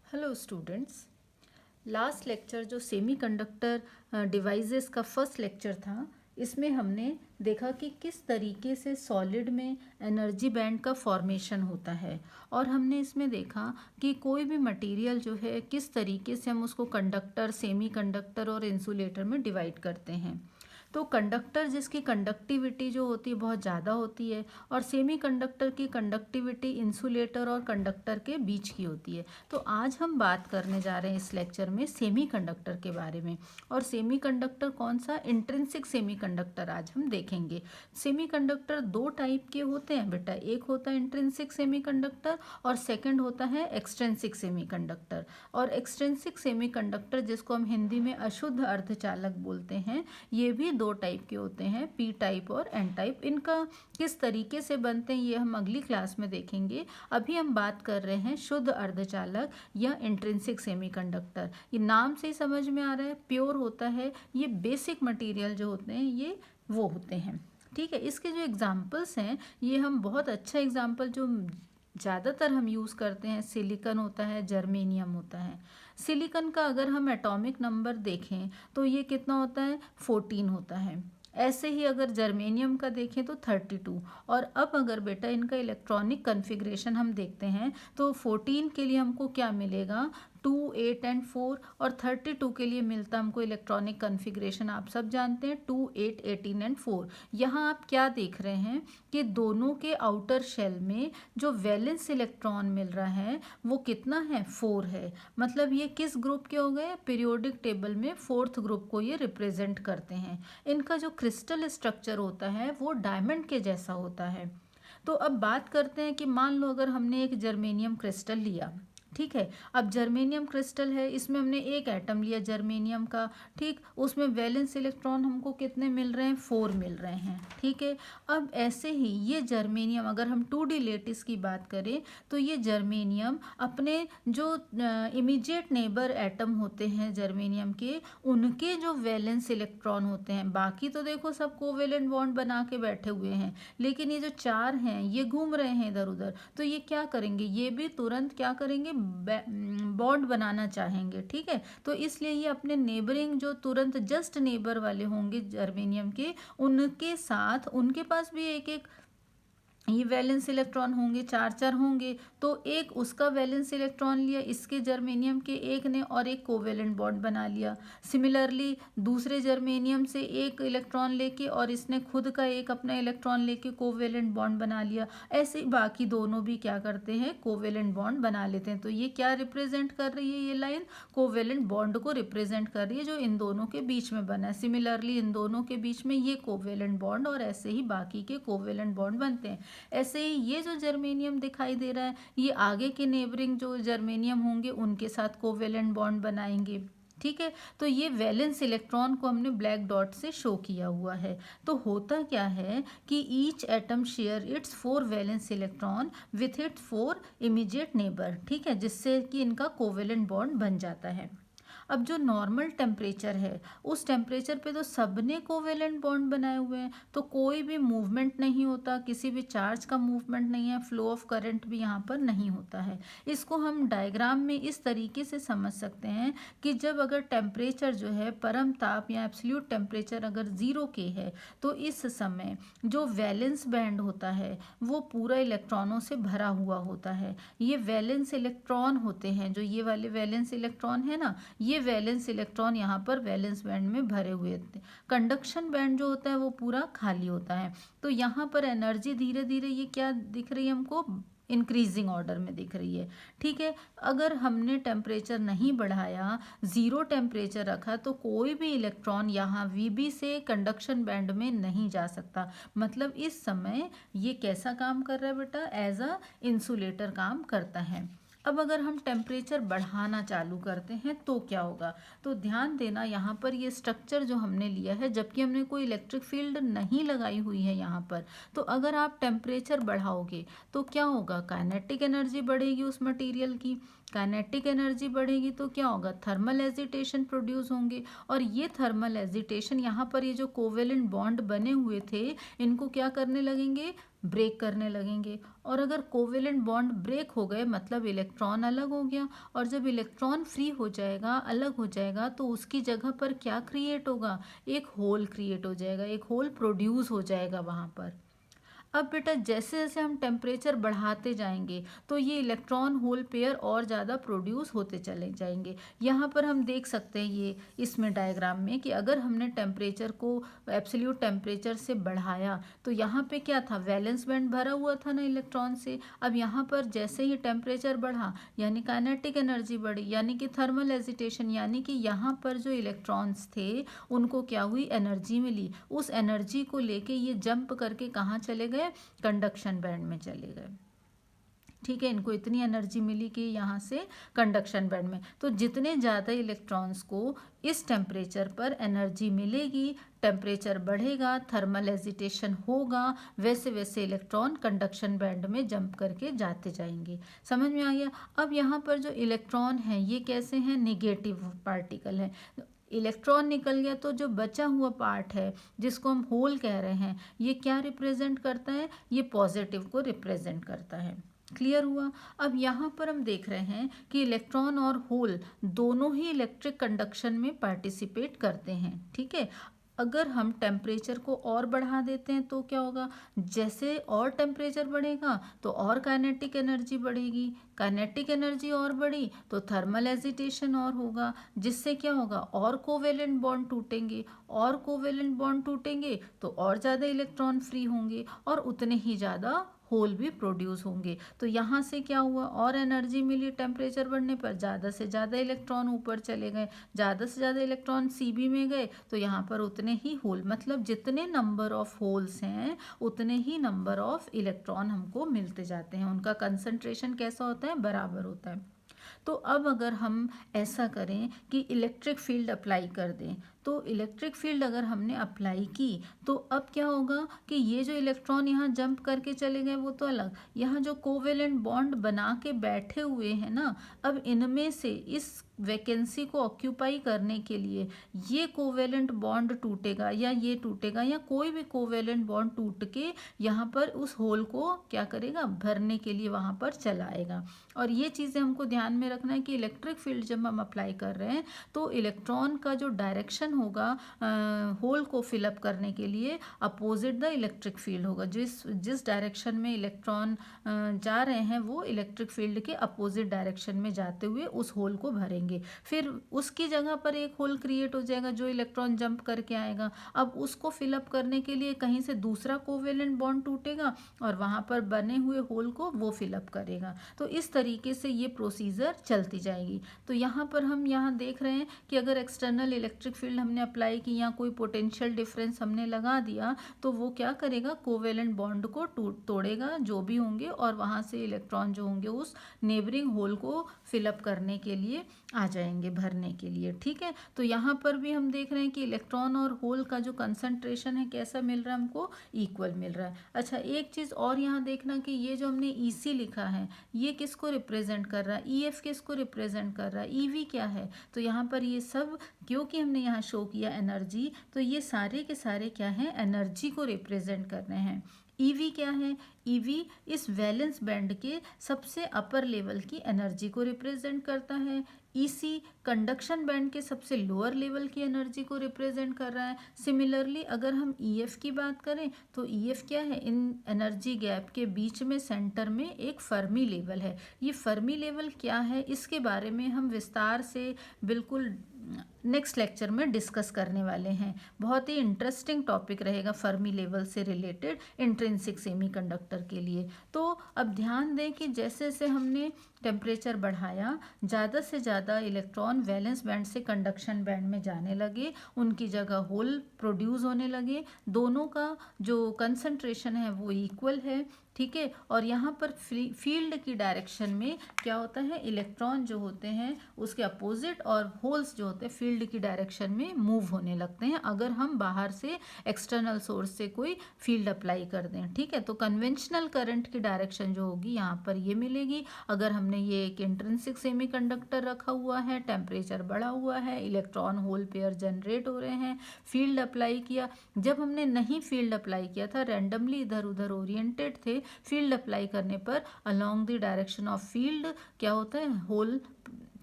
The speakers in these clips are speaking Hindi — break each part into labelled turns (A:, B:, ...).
A: Hello students. लास्ट लेक्चर जो सेमीकंडक्टर डिवाइसेस का फर्स्ट लेक्चर था, इसमें हमने देखा कि किस तरीके से सॉलिड में एनर्जी बैंड का फॉर्मेशन होता है। और हमने इसमें देखा कि कोई भी मटेरियल जो है किस तरीके से हम उसको कंडक्टर, सेमीकंडक्टर और इंसुलेटर में डिवाइड करते हैं। तो कंडक्टर जिसकी कंडक्टिविटी जो होती है बहुत ज़्यादा होती है, और सेमीकंडक्टर की कंडक्टिविटी इंसुलेटर और कंडक्टर के बीच की होती है। तो आज हम बात करने जा रहे हैं इस लेक्चर में सेमीकंडक्टर के बारे में। और सेमीकंडक्टर कौन सा? इंट्रिंसिक सेमीकंडक्टर आज हम देखेंगे। सेमीकंडक्टर दो टाइप के होते हैं बेटा, एक होता है इंट्रिंसिक सेमीकंडक्टर और सेकंड होता है एक्सट्रिंसिक सेमीकंडक्टर। और एक्सट्रिंसिक सेमीकंडक्टर जिसको हम हिंदी में अशुद्ध अर्धचालक बोलते हैं, ये भी दो टाइप के होते हैं, पी टाइप और एन टाइप। इनका किस तरीके से बनते हैं ये हम अगली क्लास में देखेंगे। अभी हम बात कर रहे हैं शुद्ध अर्धचालक या इंट्रिंसिक सेमीकंडक्टर। ये नाम से ही समझ में आ रहा है, प्योर होता है। ये बेसिक मटेरियल जो होते हैं ये वो होते हैं। ठीक है, इसके जो एग्जाम्पल्स हैं ये हम बहुत अच्छा एग्जाम्पल जो ज़्यादातर हम यूज़ करते हैं, सिलिकॉन होता है, जर्मेनियम होता है। सिलिकॉन का अगर हम एटॉमिक नंबर देखें तो ये कितना होता है? 14 होता है। ऐसे ही अगर जर्मेनियम का देखें तो 32। और अब अगर बेटा इनका इलेक्ट्रॉनिक कन्फिग्रेशन हम देखते हैं तो 14 के लिए हमको क्या मिलेगा? 2, 8 एंड 4। और 32 के लिए मिलता हमको इलेक्ट्रॉनिक कन्फिग्रेशन, आप सब जानते हैं, 2, 8, 18 एंड 4। यहाँ आप क्या देख रहे हैं कि दोनों के आउटर शेल में जो वैलेंस इलेक्ट्रॉन मिल रहा है वो कितना है? 4 है। मतलब ये किस ग्रुप के हो गए? पीरियोडिक टेबल में फोर्थ ग्रुप को ये रिप्रेजेंट करते हैं। इनका जो क्रिस्टल स्ट्रक्चर होता है वो डायमंड के जैसा होता है। तो अब बात करते हैं कि मान लो अगर हमने एक जर्मेनियम क्रिस्टल लिया, ठीक है। अब जर्मेनियम क्रिस्टल है, इसमें हमने एक एटम लिया जर्मेनियम का, ठीक। उसमें वैलेंस इलेक्ट्रॉन हमको कितने मिल रहे हैं? 4 मिल रहे हैं, ठीक है। अब ऐसे ही ये जर्मेनियम, अगर हम 2D लेटिस की बात करें तो ये जर्मेनियम अपने जो इमीडिएट नेबर एटम होते हैं जर्मेनियम के, उनके जो वैलेंस इलेक्ट्रॉन होते हैं, बाकी तो देखो सब कोवेलेंट बॉन्ड बना के बैठे हुए हैं, लेकिन ये जो 4 हैं ये घूम रहे हैं इधर उधर। तो ये क्या करेंगे? ये भी तुरंत क्या करेंगे? बॉन्ड बनाना चाहेंगे, ठीक है। तो इसलिए ये अपने नेबरिंग जो तुरंत जस्ट नेबर वाले होंगे जर्मेनियम के, उनके साथ उनके पास भी एक एक ये वैलेंस इलेक्ट्रॉन होंगे, 4 होंगे। तो एक उसका वैलेंस इलेक्ट्रॉन लिया इसके जर्मेनियम के एक ने और एक कोवेलेंट बॉन्ड बना लिया। सिमिलरली दूसरे जर्मेनियम से एक इलेक्ट्रॉन लेके और इसने खुद का एक अपना इलेक्ट्रॉन लेके कोवेलेंट बॉन्ड बना लिया। ऐसे ही बाकी दोनों भी क्या करते हैं? कोवेलेंट बॉन्ड बना लेते हैं। तो ये क्या रिप्रेजेंट कर रही है? ये लाइन कोवेलेंट बॉन्ड को रिप्रेजेंट कर रही है जो इन दोनों के बीच में बना है। सिमिलरली इन दोनों के बीच में ये कोवेलेंट बॉन्ड, और ऐसे ही बाकी के कोवेलेंट बॉन्ड बनते हैं। ऐसे ही ये जो जर्मेनियम दिखाई दे रहा है ये आगे के नेबरिंग जो जर्मेनियम होंगे उनके साथ कोवेलेंट बॉन्ड बनाएंगे, ठीक है। तो ये वैलेंस इलेक्ट्रॉन को हमने ब्लैक डॉट से शो किया हुआ है। तो होता क्या है कि each atom share its 4 valence electron with its 4 immediate neighbour, ठीक है, जिससे कि इनका कोवेलेंट बॉन्ड बन जाता है। अब जो नॉर्मल टेम्परेचर है उस टेम्परेचर पे तो सबने कोवेलेंट बॉन्ड बनाए हुए हैं, तो कोई भी मूवमेंट नहीं होता, किसी भी चार्ज का मूवमेंट नहीं है, फ्लो ऑफ करंट भी यहाँ पर नहीं होता है। इसको हम डायग्राम में इस तरीके से समझ सकते हैं कि जब अगर टेम्परेचर जो है परम ताप या एब्सोल्यूट टेम्परेचर अगर 0 के है तो इस समय जो वैलेंस बैंड होता है वो पूरा इलेक्ट्रॉनों से भरा हुआ होता है। ये वैलेंस इलेक्ट्रॉन होते हैं, जो ये वाले वैलेंस इलेक्ट्रॉन है ना, ये वैलेंस इलेक्ट्रॉन यहाँ पर वैलेंस बैंड में भरे हुए होते हैं। कंडक्शन बैंड जो होता है वो पूरा खाली होता है। तो यहाँ पर एनर्जी धीरे धीरे ये क्या दिख रही है हमको? इंक्रीजिंग ऑर्डर में दिख रही है, ठीक है। अगर हमने टेम्परेचर नहीं बढ़ाया, 0 टेम्परेचर रखा, तो कोई भी इलेक्ट्रॉन यहाँ वीबी से कंडक्शन बैंड में नहीं जा सकता। मतलब इस समय ये कैसा काम कर रहा है बेटा? एज अ इंसुलेटर काम करता है। अब अगर हम टेम्परेचर बढ़ाना चालू करते हैं तो क्या होगा? तो ध्यान देना, यहाँ पर ये स्ट्रक्चर जो हमने लिया है, जबकि हमने कोई इलेक्ट्रिक फील्ड नहीं लगाई हुई है यहाँ पर, तो अगर आप टेम्परेचर बढ़ाओगे तो क्या होगा? काइनेटिक एनर्जी बढ़ेगी उस मटेरियल की। काइनेटिक एनर्जी बढ़ेगी तो क्या होगा? थर्मल एजिटेशन प्रोड्यूस होंगे। और ये थर्मल एजिटेशन, यहाँ पर ये जो कोवेलेंट बॉन्ड बने हुए थे इनको क्या करने लगेंगे? ब्रेक करने लगेंगे। और अगर कोवेलेंट बॉन्ड ब्रेक हो गए मतलब इलेक्ट्रॉन अलग हो गया, और जब इलेक्ट्रॉन फ्री हो जाएगा, अलग हो जाएगा, तो उसकी जगह पर क्या क्रिएट होगा, एक होल क्रिएट हो जाएगा, एक होल प्रोड्यूस हो जाएगा वहाँ पर। अब बेटा जैसे जैसे हम टेम्परेचर बढ़ाते जाएंगे तो ये इलेक्ट्रॉन होल पेयर और ज़्यादा प्रोड्यूस होते चले जाएंगे। यहाँ पर हम देख सकते हैं ये इसमें डायग्राम में कि अगर हमने टेम्परेचर को एब्सोल्यूट टेम्परेचर से बढ़ाया तो यहाँ पे क्या था, वैलेंस बैंड भरा हुआ था ना इलेक्ट्रॉन से। अब यहाँ पर जैसे ही टेम्परेचर बढ़ा यानी काइनेटिक एनर्जी बढ़ी, यानी कि थर्मल एजिटेशन, यानी कि यहाँ पर जो इलेक्ट्रॉन्स थे उनको क्या हुई, एनर्जी मिली। उस एनर्जी को लेके ये जंप करके कहाँ चले गए, कंडक्शन बैंड में चले गए। ठीक है, इनको इतनी एनर्जी मिली कि यहाँ से कंडक्शन बैंड में। तो जितने ज़्यादा इलेक्ट्रॉन्स को इस टेम्परेचर पर एनर्जी मिलेगी, टेम्परेचर बढ़ेगा, थर्मल एजिटेशन होगा, वैसे वैसे इलेक्ट्रॉन कंडक्शन बैंड में जंप करके जाते जाएंगे। समझ में आ गया। अब यहाँ पर जो इलेक्ट्रॉन है ये कैसे हैं, नेगेटिव पार्टिकल है। इलेक्ट्रॉन निकल गया तो जो बचा हुआ पार्ट है जिसको हम होल कह रहे हैं, ये क्या रिप्रेजेंट करता है, ये पॉजिटिव को रिप्रेजेंट करता है। क्लियर हुआ। अब यहाँ पर हम देख रहे हैं कि इलेक्ट्रॉन और होल दोनों ही इलेक्ट्रिक कंडक्शन में पार्टिसिपेट करते हैं। ठीक है, अगर हम टेम्परेचर को और बढ़ा देते हैं तो क्या होगा, जैसे और टेम्परेचर बढ़ेगा तो और काइनेटिक एनर्जी बढ़ेगी, काइनेटिक एनर्जी और बढ़ी तो थर्मल एजिटेशन और होगा, जिससे क्या होगा, और कोवेलेंट बॉन्ड टूटेंगे, और कोवेलेंट बॉन्ड टूटेंगे तो और ज़्यादा इलेक्ट्रॉन फ्री होंगे और उतने ही ज़्यादा होल भी प्रोड्यूस होंगे। तो यहाँ से क्या हुआ, और एनर्जी मिली, टेम्परेचर बढ़ने पर ज़्यादा से ज़्यादा इलेक्ट्रॉन ऊपर चले गए, ज़्यादा से ज़्यादा इलेक्ट्रॉन सीबी में गए तो यहाँ पर उतने ही होल, मतलब जितने नंबर ऑफ होल्स हैं उतने ही नंबर ऑफ इलेक्ट्रॉन हमको मिलते जाते हैं। उनका कंसंट्रेशन कैसा होता है, बराबर होता है। तो अब अगर हम ऐसा करें कि इलेक्ट्रिक फील्ड अप्लाई कर दें, तो इलेक्ट्रिक फील्ड अगर हमने अप्लाई की तो अब क्या होगा कि ये जो इलेक्ट्रॉन यहाँ जंप करके चले गए वो तो अलग, यहाँ जो कोवेलेंट बॉन्ड बना के बैठे हुए हैं ना, अब इनमें से इस वैकेंसी को ऑक्यूपाई करने के लिए ये कोवेलेंट बॉन्ड टूटेगा या ये टूटेगा या कोई भी कोवेलेंट बॉन्ड टूट के यहाँ पर उस होल को क्या करेगा, भरने के लिए वहाँ पर चलाएगा। और ये चीज़ें हमको ध्यान में रखना है कि इलेक्ट्रिक फील्ड जब हम अप्लाई कर रहे हैं तो इलेक्ट्रॉन का जो डायरेक्शन होगा होल को फिलअप करने के लिए अपोजिट द इलेक्ट्रिक फील्ड होगा। जिस डायरेक्शन में इलेक्ट्रॉन जा रहे हैं वो इलेक्ट्रिक फील्ड के अपोजिट डायरेक्शन में जाते हुए उस होल को भरेंगे। फिर उसकी जगह पर एक होल क्रिएट हो जाएगा जो इलेक्ट्रॉन जंप करके आएगा। अब उसको फिलअप करने के लिए कहीं से दूसरा कोवेलेंट बॉन्ड टूटेगा और वहाँ पर बने हुए होल को वो फिलअप करेगा। तो इस तरीके से ये प्रोसीजर चलती जाएगी। तो यहाँ पर हम यहाँ देख रहे हैं कि अगर एक्सटर्नल इलेक्ट्रिक फील्ड हमने अप्लाई की या कोई पोटेंशियल डिफरेंस हमने लगा दिया तो वो क्या करेगा, कोवेलेंट बॉन्ड को तोड़ेगा जो भी होंगे और वहाँ से इलेक्ट्रॉन जो होंगे उस नेबरिंग होल को फिलअप करने के लिए आ जाएंगे, भरने के लिए। ठीक है, तो यहाँ पर भी हम देख रहे हैं कि इलेक्ट्रॉन और होल का जो कंसंट्रेशन है कैसा मिल रहा है, हमको इक्वल मिल रहा है। अच्छा, एक चीज़ और यहाँ देखना कि ये जो हमने EC लिखा है ये किसको रिप्रेजेंट कर रहा है, EF किसको रिप्रेजेंट कर रहा है, EV क्या है। तो यहाँ पर ये सब क्योंकि हमने यहाँ शो किया एनर्जी, तो ये सारे के सारे क्या हैं, एनर्जी को रिप्रेजेंट कर रहे हैं। EV क्या है, EV इस वैलेंस बैंड के सबसे अपर लेवल की एनर्जी को रिप्रेजेंट करता है। EC कंडक्शन बैंड के सबसे लोअर लेवल की एनर्जी को रिप्रेजेंट कर रहा है। सिमिलरली अगर हम EF की बात करें तो EF क्या है, इन एनर्जी गैप के बीच में सेंटर में एक फर्मी लेवल है। ये फर्मी लेवल क्या है इसके बारे में हम विस्तार से बिल्कुल नेक्स्ट लेक्चर में डिस्कस करने वाले हैं। बहुत ही इंटरेस्टिंग टॉपिक रहेगा फर्मी लेवल से रिलेटेड इंट्रिंसिक सेमीकंडक्टर के लिए। तो अब ध्यान दें कि जैसे जैसे हमने टेम्परेचर बढ़ाया, ज़्यादा से ज़्यादा इलेक्ट्रॉन वैलेंस बैंड से कंडक्शन बैंड में जाने लगे, उनकी जगह होल प्रोड्यूस होने लगे, दोनों का जो कंसंट्रेशन है वो इक्वल है। ठीक है, और यहाँ पर फील्ड की डायरेक्शन में क्या होता है, इलेक्ट्रॉन जो होते हैं उसके अपोजिट और होल्स जो होते हैं फील्ड फील्ड की डायरेक्शन में मूव होने लगते हैं अगर हम बाहर से एक्सटर्नल सोर्स से कोई फील्ड अप्लाई कर दें। ठीक है, तो कन्वेंशनल करंट की डायरेक्शन जो होगी यहाँ पर ये मिलेगी। अगर हमने ये एक इंट्रिंसिक सेमीकंडक्टर रखा हुआ है, टेम्परेचर बढ़ा हुआ है, इलेक्ट्रॉन होल पेयर जनरेट हो रहे हैं, फील्ड अप्लाई किया। जब हमने नहीं फील्ड अप्लाई किया था, रैंडमली इधर उधर ओरिएंटेड थे, फील्ड अप्लाई करने पर along the direction of field क्या होता है, होल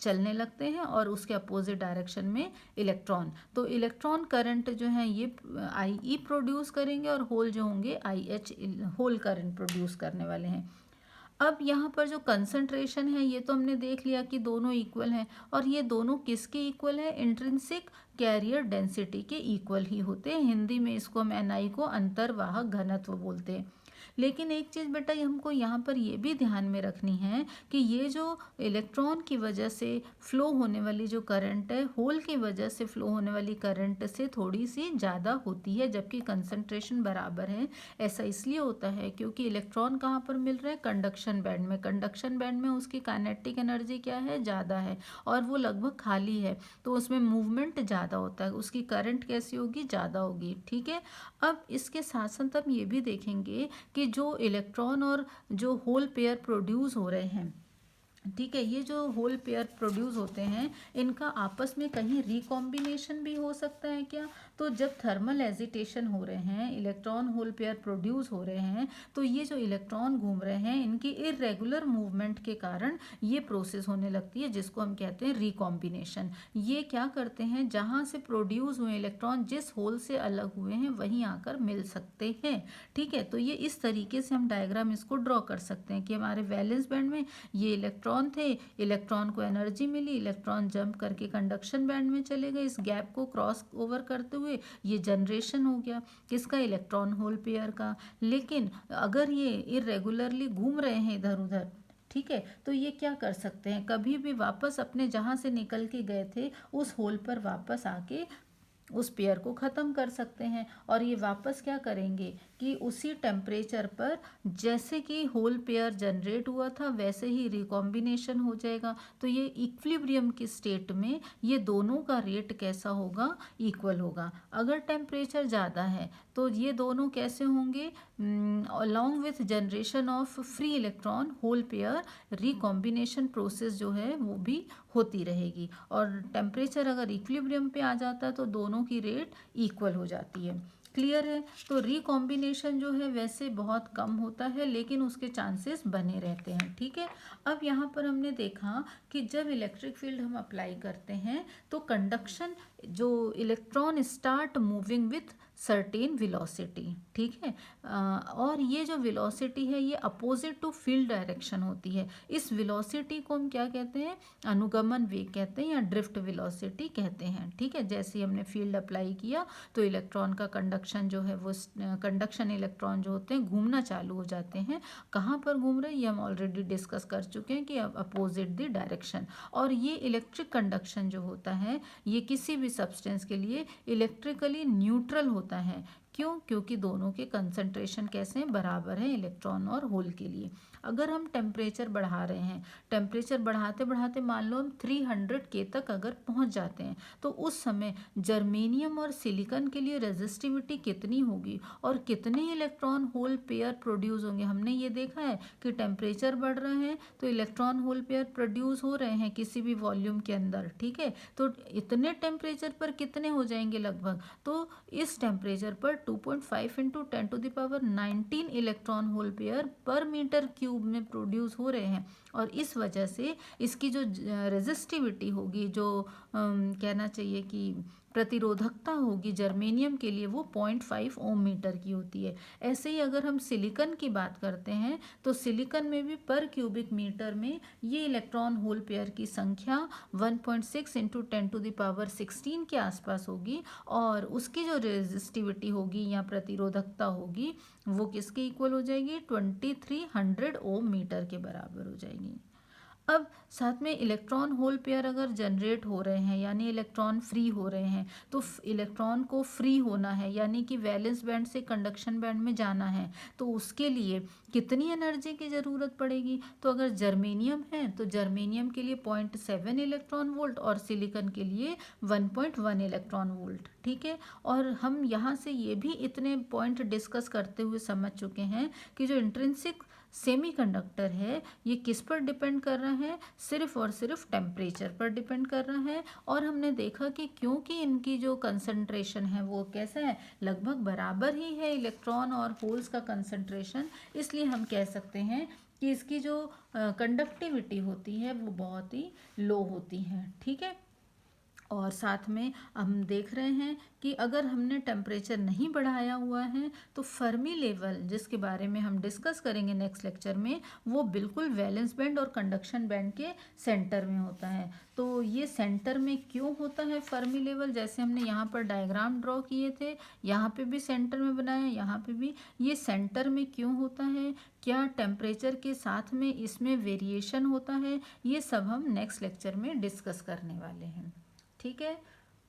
A: चलने लगते हैं और उसके अपोजिट डायरेक्शन में इलेक्ट्रॉन। तो इलेक्ट्रॉन करंट जो है ये आई प्रोड्यूस करेंगे और होल जो होंगे आई एच होल करंट प्रोड्यूस करने वाले हैं। अब यहाँ पर जो कंसंट्रेशन है ये तो हमने देख लिया कि दोनों इक्वल हैं, और ये दोनों किसके इक्वल है, इंट्रिंसिक कैरियर डेंसिटी के इक्वल ही होते हैं। हिंदी में इसको हम एनआई को अंतर्वाहक घनत्व बोलते हैं। लेकिन एक चीज़ बेटा हमको यहाँ पर ये भी ध्यान में रखनी है कि ये जो इलेक्ट्रॉन की वजह से फ्लो होने वाली जो करंट है, होल की वजह से फ्लो होने वाली करंट से थोड़ी सी ज़्यादा होती है, जबकि कंसंट्रेशन बराबर है। ऐसा इसलिए होता है क्योंकि इलेक्ट्रॉन कहाँ पर मिल रहे हैं, कंडक्शन बैंड में। कंडक्शन बैंड में उसकी काइनेटिक एनर्जी क्या है, ज़्यादा है, और वो लगभग खाली है, तो उसमें मूवमेंट ज़्यादा होता है, उसकी करंट कैसी होगी, ज़्यादा होगी। ठीक है, अब इसके साथ साथ हम ये भी देखेंगे कि जो इलेक्ट्रॉन और जो होल पेयर प्रोड्यूस हो रहे हैं, ठीक है, ये जो होल पेयर प्रोड्यूस होते हैं इनका आपस में कहीं रिकॉम्बिनेशन भी हो सकता है क्या। तो जब थर्मल एजिटेशन हो रहे हैं, इलेक्ट्रॉन होल पेयर प्रोड्यूस हो रहे हैं, तो ये जो इलेक्ट्रॉन घूम रहे हैं इनकी इरेगुलर मूवमेंट के कारण ये प्रोसेस होने लगती है, जिसको हम कहते हैं रिकॉम्बिनेशन। ये क्या करते हैं, जहाँ से प्रोड्यूस हुए इलेक्ट्रॉन जिस होल से अलग हुए हैं वहीं आकर मिल सकते हैं। ठीक है, तो ये इस तरीके से हम डायग्राम इसको ड्रॉ कर सकते हैं कि हमारे वैलेंस बैंड में ये इलेक्ट्रॉन थे, इलेक्ट्रॉन को एनर्जी मिली, इलेक्ट्रॉन जंप करके कंडक्शन बैंड में चले गए, इस गैप को क्रॉस ओवर करते हुए ये जनरेशन हो गया किसका, इलेक्ट्रॉन होल पेयर का। लेकिन अगर ये इरेगुलरली घूम रहे हैं इधर उधर, ठीक है, तो ये क्या कर सकते हैं, कभी भी वापस अपने जहाँ से निकल के गए थे उस होल पर वापस आके उस पेयर को ख़त्म कर सकते हैं। और ये वापस क्या करेंगे कि उसी टेम्परेचर पर जैसे कि होल पेयर जनरेट हुआ था वैसे ही रिकॉम्बिनेशन हो जाएगा। तो ये इक्विलिब्रियम की स्टेट में ये दोनों का रेट कैसा होगा, इक्वल होगा। अगर टेम्परेचर ज़्यादा है तो ये दोनों कैसे होंगे, along with generation of free electron hole pair recombination process जो है वो भी होती रहेगी। और टेम्परेचर अगर इक्विलिब्रियम पे आ जाता है तो दोनों की रेट इक्वल हो जाती है। क्लियर है। तो रिकॉम्बिनेशन जो है वैसे बहुत कम होता है लेकिन उसके चांसेस बने रहते हैं। ठीक है, अब यहाँ पर हमने देखा कि जब इलेक्ट्रिक फील्ड हम अप्लाई करते हैं तो कंडक्शन जो electron start moving with certain velocity. ठीक है, और ये जो वेलोसिटी है ये अपोजिट टू फील्ड डायरेक्शन होती है। इस वेलोसिटी को हम क्या कहते हैं, अनुगमन वेग कहते हैं या ड्रिफ्ट वेलोसिटी कहते हैं। ठीक है, जैसे हमने फील्ड अप्लाई किया तो इलेक्ट्रॉन का कंडक्शन जो है वो कंडक्शन इलेक्ट्रॉन जो होते हैं घूमना चालू हो जाते हैं। कहाँ पर घूम रहे हैं ये हम ऑलरेडी डिस्कस कर चुके हैं कि अपोजिट द डायरेक्शन। और ये इलेक्ट्रिक कंडक्शन जो होता है ये किसी भी सब्सटेंस के लिए इलेक्ट्रिकली न्यूट्रल होता है। क्यों, क्योंकि दोनों के कंसंट्रेशन कैसे हैं, बराबर हैं इलेक्ट्रॉन और होल के लिए। अगर हम टेम्परेचर बढ़ा रहे हैं, टेम्परेचर बढ़ाते बढ़ाते मान लो हम 300 के तक अगर पहुंच जाते हैं तो उस समय जर्मेनियम और सिलिकॉन के लिए रेजिस्टिविटी कितनी होगी और कितने इलेक्ट्रॉन होल पेयर प्रोड्यूस होंगे। हमने ये देखा है कि टेम्परेचर बढ़ रहे हैं तो इलेक्ट्रॉन होल पेयर प्रोड्यूस हो रहे हैं किसी भी वॉल्यूम के अंदर। ठीक है, तो इतने टेम्परेचर पर कितने हो जाएंगे लगभग, तो इस टेम्परेचर पर 2.5 इंटू 10⁻19 इलेक्ट्रॉन होल पेयर पर मीटर क्यूब में प्रोड्यूस हो रहे हैं। और इस वजह से इसकी जो रेजिस्टिविटी होगी, जो कहना चाहिए कि प्रतिरोधकता होगी जर्मेनियम के लिए, वो 0.5 ओम मीटर की होती है। ऐसे ही अगर हम सिलिकॉन की बात करते हैं तो सिलिकॉन में भी पर क्यूबिक मीटर में ये इलेक्ट्रॉन होल पेयर की संख्या 1.6 इंटू 10⁻16 के आसपास होगी। और उसकी जो रेजिस्टिविटी होगी या प्रतिरोधकता होगी वो किसके इक्वल हो जाएगी, 2300 ओम मीटर के बराबर हो जाएगी। अब साथ में इलेक्ट्रॉन होल पेयर अगर जनरेट हो रहे हैं यानी इलेक्ट्रॉन फ्री हो रहे हैं, तो इलेक्ट्रॉन को फ्री होना है यानी कि वैलेंस बैंड से कंडक्शन बैंड में जाना है, तो उसके लिए कितनी एनर्जी की ज़रूरत पड़ेगी। तो अगर जर्मेनियम है तो जर्मेनियम के लिए 0.7 इलेक्ट्रॉन वोल्ट और सिलिकॉन के लिए 1.1 इलेक्ट्रॉन वोल्ट। ठीक है, और हम यहाँ से ये भी इतने पॉइंट डिस्कस करते हुए समझ चुके हैं कि जो इंट्रिंसिक सेमीकंडक्टर है ये किस पर डिपेंड कर रहा है, सिर्फ और सिर्फ टेम्परेचर पर डिपेंड कर रहा है। और हमने देखा कि क्योंकि इनकी जो कंसंट्रेशन है वो कैसा है, लगभग बराबर ही है इलेक्ट्रॉन और होल्स का कंसंट्रेशन, इसलिए हम कह सकते हैं कि इसकी जो कंडक्टिविटी होती है वो बहुत ही लो होती है। ठीक है, और साथ में हम देख रहे हैं कि अगर हमने टेम्परेचर नहीं बढ़ाया हुआ है तो फर्मी लेवल, जिसके बारे में हम डिस्कस करेंगे नेक्स्ट लेक्चर में, वो बिल्कुल वैलेंस बैंड और कंडक्शन बैंड के सेंटर में होता है। तो ये सेंटर में क्यों होता है फर्मी लेवल, जैसे हमने यहाँ पर डायग्राम ड्रॉ किए थे, यहाँ पे भी सेंटर में बनाया, यहाँ पे भी, ये सेंटर में क्यों होता है, क्या टेम्परेचर के साथ में इसमें वेरिएशन होता है, ये सब हम नेक्स्ट लेक्चर में डिस्कस करने वाले हैं। ठीक है,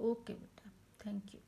A: ओके बेटा, थैंक यू।